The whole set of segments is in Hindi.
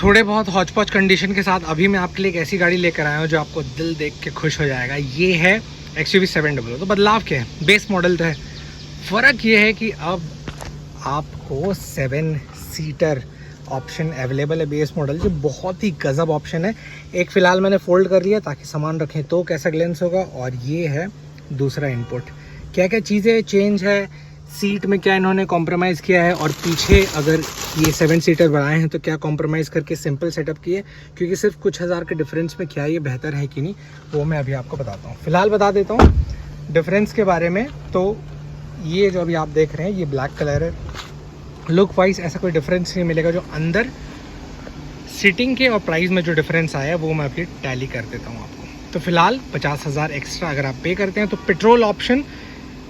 थोड़े बहुत हौच पौच कंडीशन के साथ अभी मैं आपके लिए एक ऐसी गाड़ी लेकर आया हूँ जो आपको दिल देख के खुश हो जाएगा। ये है XUV 700। तो बदलाव क्या है, बेस मॉडल तो है, फ़र्क ये है कि अब आपको 7 सीटर ऑप्शन अवेलेबल है। बेस मॉडल जो बहुत ही गजब ऑप्शन है। एक फ़िलहाल मैंने फ़ोल्ड कर लिया ताकि सामान रखें तो कैसा ग्लेंस होगा, और ये है दूसरा इनपुट। क्या क्या चीज़ें चेंज है, सीट में क्या इन्होंने कॉम्प्रोमाइज़ किया है, और पीछे अगर ये 7 सीटर बनाए हैं तो क्या कॉम्प्रोमाइज़ करके सिंपल सेटअप किए, क्योंकि सिर्फ कुछ हज़ार के डिफरेंस में क्या ये बेहतर है कि नहीं वो मैं अभी आपको बताता हूँ। फ़िलहाल बता देता हूँ डिफरेंस के बारे में। तो ये जो अभी आप देख रहे हैं ये ब्लैक कलर है। लुक वाइज ऐसा कोई डिफरेंस नहीं मिलेगा। जो अंदर सीटिंग के और प्राइस में जो डिफरेंस आया है वो मैं अभी टैली कर देता हूँ आपको। तो फिलहाल 50,000 एक्स्ट्रा अगर आप पे करते हैं तो पेट्रोल ऑप्शन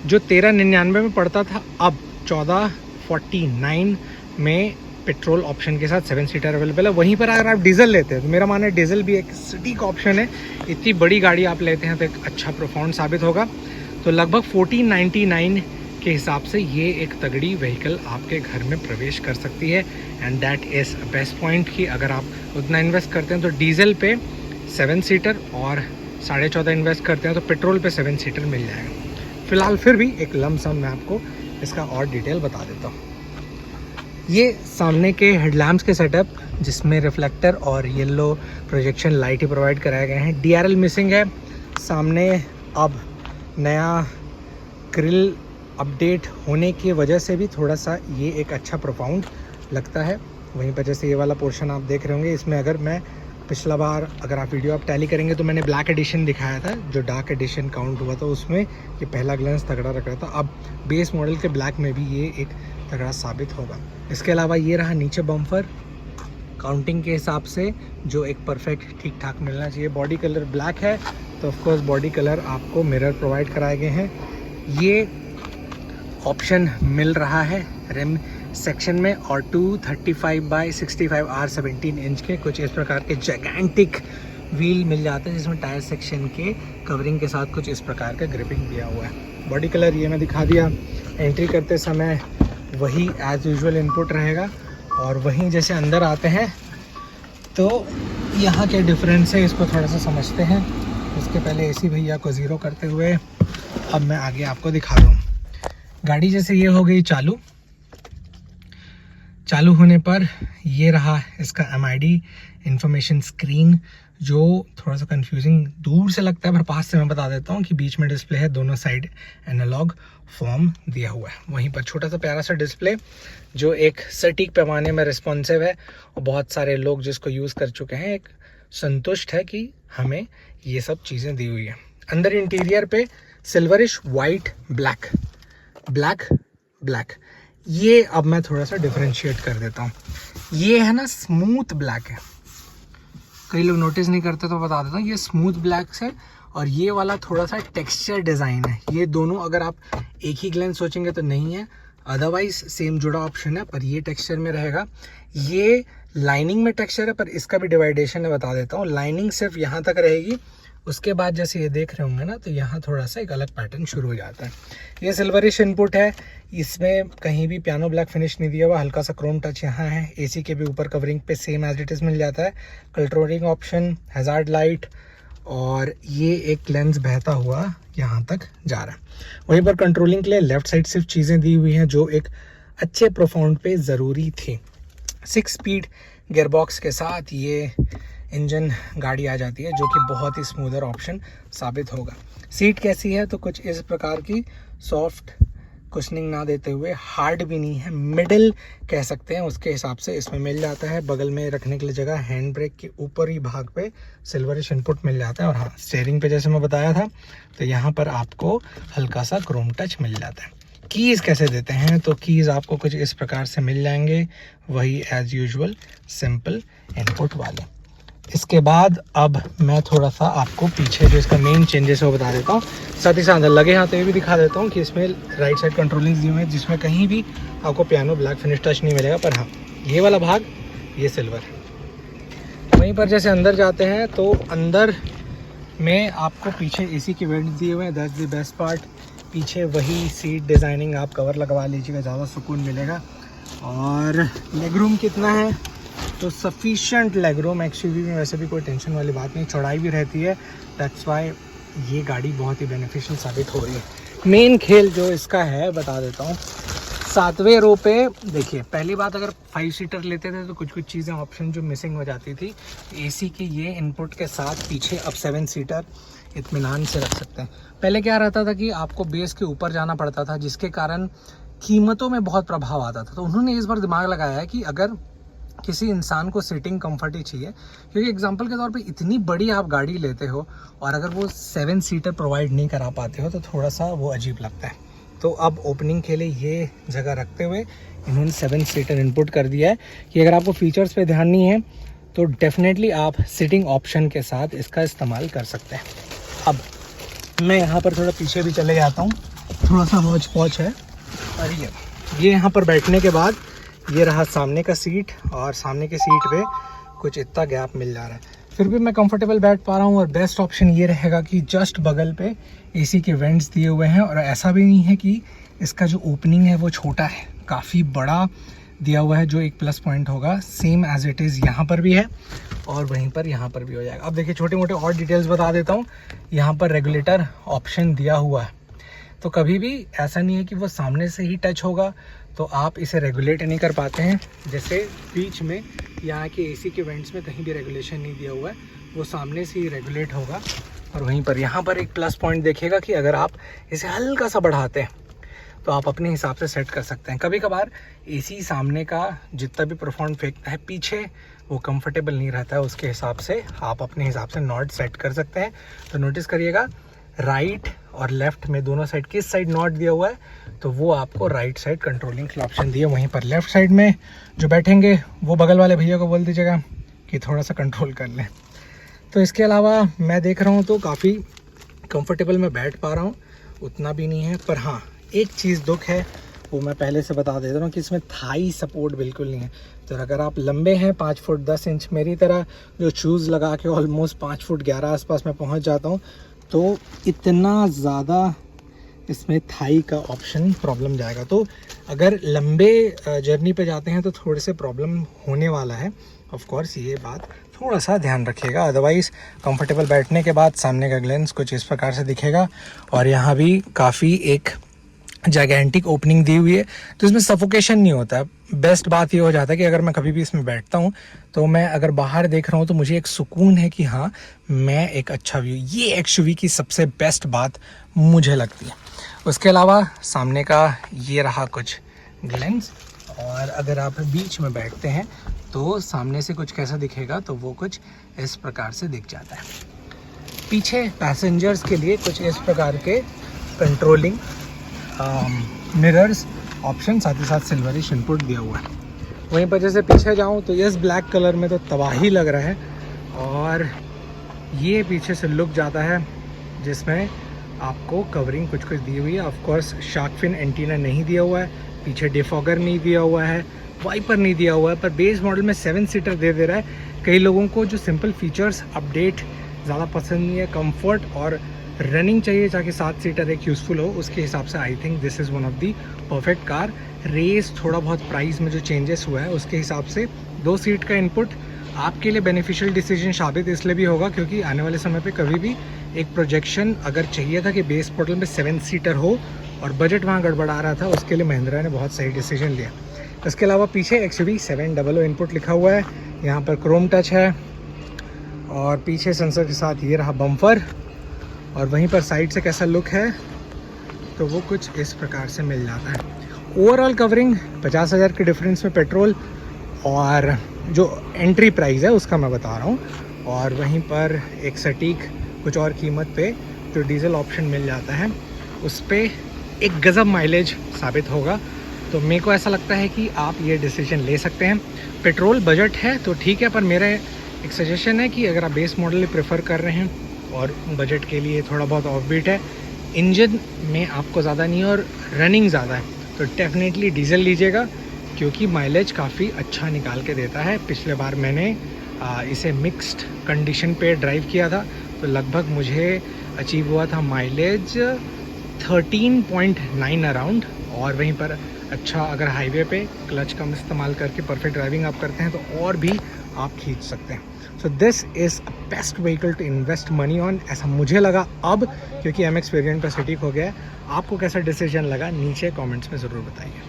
जो 1399 में पड़ता था अब 1449 में पेट्रोल ऑप्शन के साथ 7 सीटर अवेलेबल है। वहीं पर अगर आप डीजल लेते हैं तो मेरा मानना है डीजल भी एक सटीक ऑप्शन है। इतनी बड़ी गाड़ी आप लेते हैं तो एक अच्छा परफॉर्मेंस साबित होगा। तो लगभग 1499 के हिसाब से ये एक तगड़ी व्हीकल आपके घर में प्रवेश कर सकती है। And that is best point कि अगर आप उतना इन्वेस्ट करते हैं तो डीजल पे 7 सीटर और 14.5 इन्वेस्ट करते हैं तो पेट्रोल पे 7 सीटर मिल जाएगा। फ़िलहाल फिर भी एक लमसम मैं आपको इसका और डिटेल बता देता हूँ। ये सामने के हेडलैम्प्स के सेटअप जिसमें रिफ्लेक्टर और येलो प्रोजेक्शन लाइट ही प्रोवाइड कराए गए हैं। DRL मिसिंग है। सामने अब नया ग्रिल अपडेट होने की वजह से भी थोड़ा सा ये एक अच्छा प्रोफाउंड लगता है। वहीं पर जैसे ये वाला पोर्शन आप देख रहे होंगे, इसमें अगर मैं पिछला बार अगर आप वीडियो आप टैली करेंगे तो मैंने ब्लैक एडिशन दिखाया था, जो डार्क एडिशन काउंट हुआ था उसमें ये पहला ग्लेंस तगड़ा रख रहा था। अब बेस मॉडल के ब्लैक में भी ये एक तगड़ा साबित होगा। इसके अलावा ये रहा नीचे बम्पर, काउंटिंग के हिसाब से जो एक परफेक्ट ठीक ठाक मिलना चाहिए। बॉडी कलर ब्लैक है तो ऑफकोर्स बॉडी कलर आपको मिरर प्रोवाइड कराए गए हैं। ये ऑप्शन मिल रहा है रिम सेक्शन में, और 235/65 R17 इंच के कुछ इस प्रकार के जैगेंटिक व्हील मिल जाते हैं, जिसमें टायर सेक्शन के कवरिंग के साथ कुछ इस प्रकार का ग्रिपिंग दिया हुआ है। बॉडी कलर ये मैं दिखा दिया। एंट्री करते समय वही एज यूजुअल इनपुट रहेगा, और वहीं जैसे अंदर आते हैं तो यहाँ क्या डिफरेंस है इसको थोड़ा सा समझते हैं। उसके पहले AC भैया को ज़ीरो करते हुए अब मैं आगे आपको दिखा दूँ। गाड़ी जैसे ये हो गई चालू होने पर ये रहा इसका MID इंफॉर्मेशन स्क्रीन, जो थोड़ा सा कंफ्यूजिंग दूर से लगता है पर पास से मैं बता देता हूँ कि बीच में डिस्प्ले है, दोनों साइड एनालॉग फॉर्म दिया हुआ है। वहीं पर छोटा सा प्यारा सा डिस्प्ले जो एक सटीक पैमाने में रिस्पॉन्सिव है, और बहुत सारे लोग जिसको यूज़ कर चुके हैं एक संतुष्ट है कि हमें ये सब चीज़ें दी हुई है। अंदर इंटीरियर पे सिल्वरिश वाइट ब्लैक ये अब मैं थोड़ा सा डिफरेंशिएट कर देता हूँ। ये है ना स्मूथ ब्लैक है, कई लोग नोटिस नहीं करते तो बता देता हूँ, ये स्मूथ ब्लैक है, और ये वाला थोड़ा सा टेक्सचर डिज़ाइन है। ये दोनों अगर आप एक ही ग्लेंस सोचेंगे तो नहीं है, अदरवाइज सेम जुड़ा ऑप्शन है, पर ये टेक्सचर में रहेगा। ये लाइनिंग में टेक्सचर है, पर इसका भी डिवाइडेशन है, बता देता हूँ। लाइनिंग सिर्फ यहाँ तक रहेगी, उसके बाद जैसे ये देख रहे होंगे ना तो यहाँ थोड़ा सा एक अलग पैटर्न शुरू हो जाता है। ये सिल्वरिश इनपुट है, इसमें कहीं भी पियानो ब्लैक फिनिश नहीं दिया हुआ, हल्का सा क्रोम टच यहाँ है। AC के भी ऊपर कवरिंग पे सेम एज इट इज़ मिल जाता है। कंट्रोलिंग ऑप्शन, हैज़ार्ड लाइट, और ये एक लेंस बहता हुआ यहाँ तक जा रहा है। वहीं पर कंट्रोलिंग के लिए लेफ्ट साइड सिर्फ चीज़ें दी हुई हैं जो एक अच्छे परफॉर्मेंस पे ज़रूरी थी। 6 स्पीड गियरबॉक्स के साथ ये इंजन गाड़ी आ जाती है, जो कि बहुत ही स्मूदर ऑप्शन साबित होगा। सीट कैसी है तो कुछ इस प्रकार की सॉफ्ट कुशनिंग ना देते हुए, हार्ड भी नहीं है, मिडिल कह सकते हैं, उसके हिसाब से इसमें मिल जाता है। बगल में रखने के लिए जगह, हैंड ब्रेक के ऊपर ही भाग पे सिल्वरिश इनपुट मिल जाता है। और हाँ, स्टीयरिंग पे जैसे मैं बताया था तो यहाँ पर आपको हल्का सा क्रोम टच मिल जाता है। कीज़ कैसे देते हैं तो कीज़ आपको कुछ इस प्रकार से मिल जाएंगे, वही एज यूजुअल सिंपल इनपुट वाले। इसके बाद अब मैं थोड़ा सा आपको पीछे जो इसका मेन चेंजेस है वो बता देता हूँ, साथ ही साथ लगे हाथ ये भी दिखा देता हूँ कि इसमें राइट साइड कंट्रोलिंग दी हुई है, जिसमें कहीं भी आपको पियानो ब्लैक फिनिश टच नहीं मिलेगा। पर हाँ, ये वाला भाग ये सिल्वर है। वहीं पर जैसे अंदर जाते हैं तो अंदर में आपको पीछे AC के वेंट दिए हुए हैं, दैट्स द बेस्ट पार्ट। पीछे वही सीट डिज़ाइनिंग, आप कवर लगवा लीजिएगा, ज़्यादा सुकून मिलेगा। और लेग रूम कितना है तो सफिशेंट लेग रूम एक्सयूवी में वैसे भी कोई टेंशन वाली बात नहीं, चौड़ाई भी रहती है, दैट्स वाई ये गाड़ी बहुत ही बेनिफिशियल साबित हो रही है। मेन खेल जो इसका है बता देता हूँ। 7वें रो पे देखिए, पहली बात अगर 5 सीटर लेते थे तो कुछ कुछ चीज़ें ऑप्शन जो मिसिंग हो जाती थी। एसी के ये इनपुट के साथ पीछे अब 7 सीटर इत्मीनान से रख सकते हैं। पहले क्या रहता था कि आपको बेस के ऊपर जाना पड़ता था, जिसके कारण कीमतों में बहुत प्रभाव आता था। तो उन्होंने इस बार दिमाग लगाया है कि अगर किसी इंसान को सिटिंग कंफर्ट ही चाहिए, क्योंकि एग्जांपल के तौर पे इतनी बड़ी आप गाड़ी लेते हो और अगर वो 7 सीटर प्रोवाइड नहीं करा पाते हो तो थोड़ा सा वो अजीब लगता है। तो अब ओपनिंग के लिए ये जगह रखते हुए इन्होंने 7 सीटर इनपुट कर दिया है कि अगर आपको फीचर्स पे ध्यान नहीं है तो डेफिनेटली आप सिटिंग ऑप्शन के साथ इसका इस्तेमाल कर सकते हैं। अब मैं यहाँ पर थोड़ा पीछे भी चले जाता हूँ, थोड़ा सा हौच पौच है। और ये यहाँ पर बैठने के बाद ये रहा सामने का सीट, और सामने के सीट पे कुछ इतना गैप मिल जा रहा है, फिर भी मैं कंफर्टेबल बैठ पा रहा हूँ। और बेस्ट ऑप्शन ये रहेगा कि जस्ट बगल पे एसी के वेंट्स दिए हुए हैं, और ऐसा भी नहीं है कि इसका जो ओपनिंग है वो छोटा है, काफ़ी बड़ा दिया हुआ है, जो एक प्लस पॉइंट होगा। सेम एज इट इज़ यहाँ पर भी है और वहीं पर यहाँ पर भी हो जाएगा। अब देखिए छोटे मोटे और डिटेल्स बता देता हूँ। यहाँ पर रेगुलेटर ऑप्शन दिया हुआ है, तो कभी भी ऐसा नहीं है कि वो सामने से ही टच होगा तो आप इसे रेगुलेट नहीं कर पाते हैं। जैसे बीच में यहाँ के एसी के वेंट्स में कहीं भी रेगुलेशन नहीं दिया हुआ है, वो सामने से ही रेगुलेट होगा। और वहीं पर यहाँ पर एक प्लस पॉइंट देखिएगा कि अगर आप इसे हल्का सा बढ़ाते हैं तो आप अपने हिसाब से सेट कर सकते हैं। कभी कभार एसी सामने का जितना भी परफॉर्म फेंकता है, पीछे वो कंफर्टेबल नहीं रहता है, उसके हिसाब से आप अपने हिसाब से नॉट सेट कर सकते हैं। तो नोटिस करिएगा राइट और लेफ्ट में दोनों साइड किस साइड नॉट दिया हुआ है, तो वो आपको राइट साइड कंट्रोलिंग के ऑप्शन दिए। वहीं पर लेफ्ट साइड में जो बैठेंगे वो बगल वाले भैया को बोल दीजिएगा कि थोड़ा सा कंट्रोल कर लें। तो इसके अलावा मैं देख रहा हूँ तो काफ़ी कंफर्टेबल मैं बैठ पा रहा हूँ, उतना भी नहीं है। पर हाँ, एक चीज़ दुख है, वो मैं पहले से बता देता हूँ कि इसमें थाई सपोर्ट बिल्कुल नहीं है। तो अगर आप लंबे हैं 5 फुट 10 इंच मेरी तरह, जो शूज़ लगा के ऑलमोस्ट 5 फुट 11 आसपास मैं पहुँच जाता हूँ, तो इतना ज़्यादा इसमें थाई का ऑप्शन प्रॉब्लम जाएगा। तो अगर लंबे जर्नी पे जाते हैं तो थोड़े से प्रॉब्लम होने वाला है। ऑफ कोर्स ये बात थोड़ा सा ध्यान रखिएगा। अदरवाइज़ कंफर्टेबल बैठने के बाद सामने का ग्लेंस कुछ इस प्रकार से दिखेगा। और यहाँ भी काफ़ी एक जाइगेंटिक ओपनिंग दी हुई है, तो इसमें सफोकेशन नहीं होता। बेस्ट बात ये हो जाता है कि अगर मैं कभी भी इसमें बैठता हूँ तो मैं अगर बाहर देख रहा हूँ तो मुझे एक सुकून है कि हाँ, मैं एक अच्छा व्यू, ये एक्सयूवी की सबसे बेस्ट बात मुझे लगती है। उसके अलावा सामने का ये रहा कुछ ग्लेंस, और अगर आप बीच में बैठते हैं तो सामने से कुछ कैसा दिखेगा, तो वो कुछ इस प्रकार से दिख जाता है। पीछे पैसेंजर्स के लिए कुछ इस प्रकार के कंट्रोलिंग मिरर्स ऑप्शन, साथ ही साथ सिल्वरिश इनपुट दिया हुआ है। वहीं पर जैसे पीछे जाऊं तो इस ब्लैक कलर में तो तबाही लग रहा है, और ये पीछे से लुक जाता है जिसमें आपको कवरिंग कुछ कुछ दी हुई है। Of course shark fin antenna नहीं दिया हुआ है, पीछे डिफॉगर नहीं दिया हुआ है, वाइपर नहीं दिया हुआ है, पर बेस मॉडल में 7 सीटर दे रहा है। कई लोगों को जो सिंपल फीचर्स अपडेट ज़्यादा पसंद नहीं है, कंफर्ट और रनिंग चाहिए ताकि 7 सीटर एक यूज़फुल हो, उसके हिसाब से I think this is one of the perfect car. रेस थोड़ा बहुत प्राइस में जो चेंजेस हुआ है उसके हिसाब से 2 सीट का इनपुट आपके लिए बेनिफिशियल डिसीजन साबित इसलिए भी होगा क्योंकि आने वाले समय पे कभी भी एक प्रोजेक्शन अगर चाहिए था कि बेस मॉडल में 7 सीटर हो और बजट वहाँ गड़बड़ा रहा था, उसके लिए महिंद्रा ने बहुत सही डिसीजन लिया। इसके अलावा पीछे एक्सयूवी 700 इनपुट लिखा हुआ है, यहाँ पर क्रोम टच है, और पीछे सेंसर के साथ ये रहा बम्पर, और वहीं पर साइड से कैसा लुक है तो वो कुछ इस प्रकार से मिल जाता है। ओवरऑल कवरिंग 50,000 के डिफरेंस में पेट्रोल, और जो एंट्री प्राइस है उसका मैं बता रहा हूँ, और वहीं पर एक सटीक कुछ और कीमत पे जो डीजल ऑप्शन मिल जाता है उस पर एक गज़ब माइलेज साबित होगा। तो मेरे को ऐसा लगता है कि आप ये डिसीजन ले सकते हैं। पेट्रोल बजट है तो ठीक है, पर मेरा एक सजेशन है कि अगर आप बेस मॉडल प्रेफर कर रहे हैं और बजट के लिए थोड़ा बहुत ऑफ बीट है, इंजन में आपको ज़्यादा नहीं और रनिंग ज़्यादा है, तो डेफिनेटली डीजल लीजिएगा क्योंकि माइलेज काफ़ी अच्छा निकाल के देता है। पिछले बार मैंने इसे मिक्स्ड कंडीशन पे ड्राइव किया था तो लगभग मुझे अचीव हुआ था माइलेज 13.9 अराउंड, और वहीं पर अच्छा अगर हाईवे पे क्लच कम इस्तेमाल करके परफेक्ट ड्राइविंग आप करते हैं तो और भी आप खींच सकते हैं। So this is best vehicle to invest money on, ऐसा मुझे लगा अब, क्योंकि MX वेरिएंट का सिटी हो गया है। आपको कैसा डिसीजन लगा नीचे कमेंट्स में ज़रूर बताइए।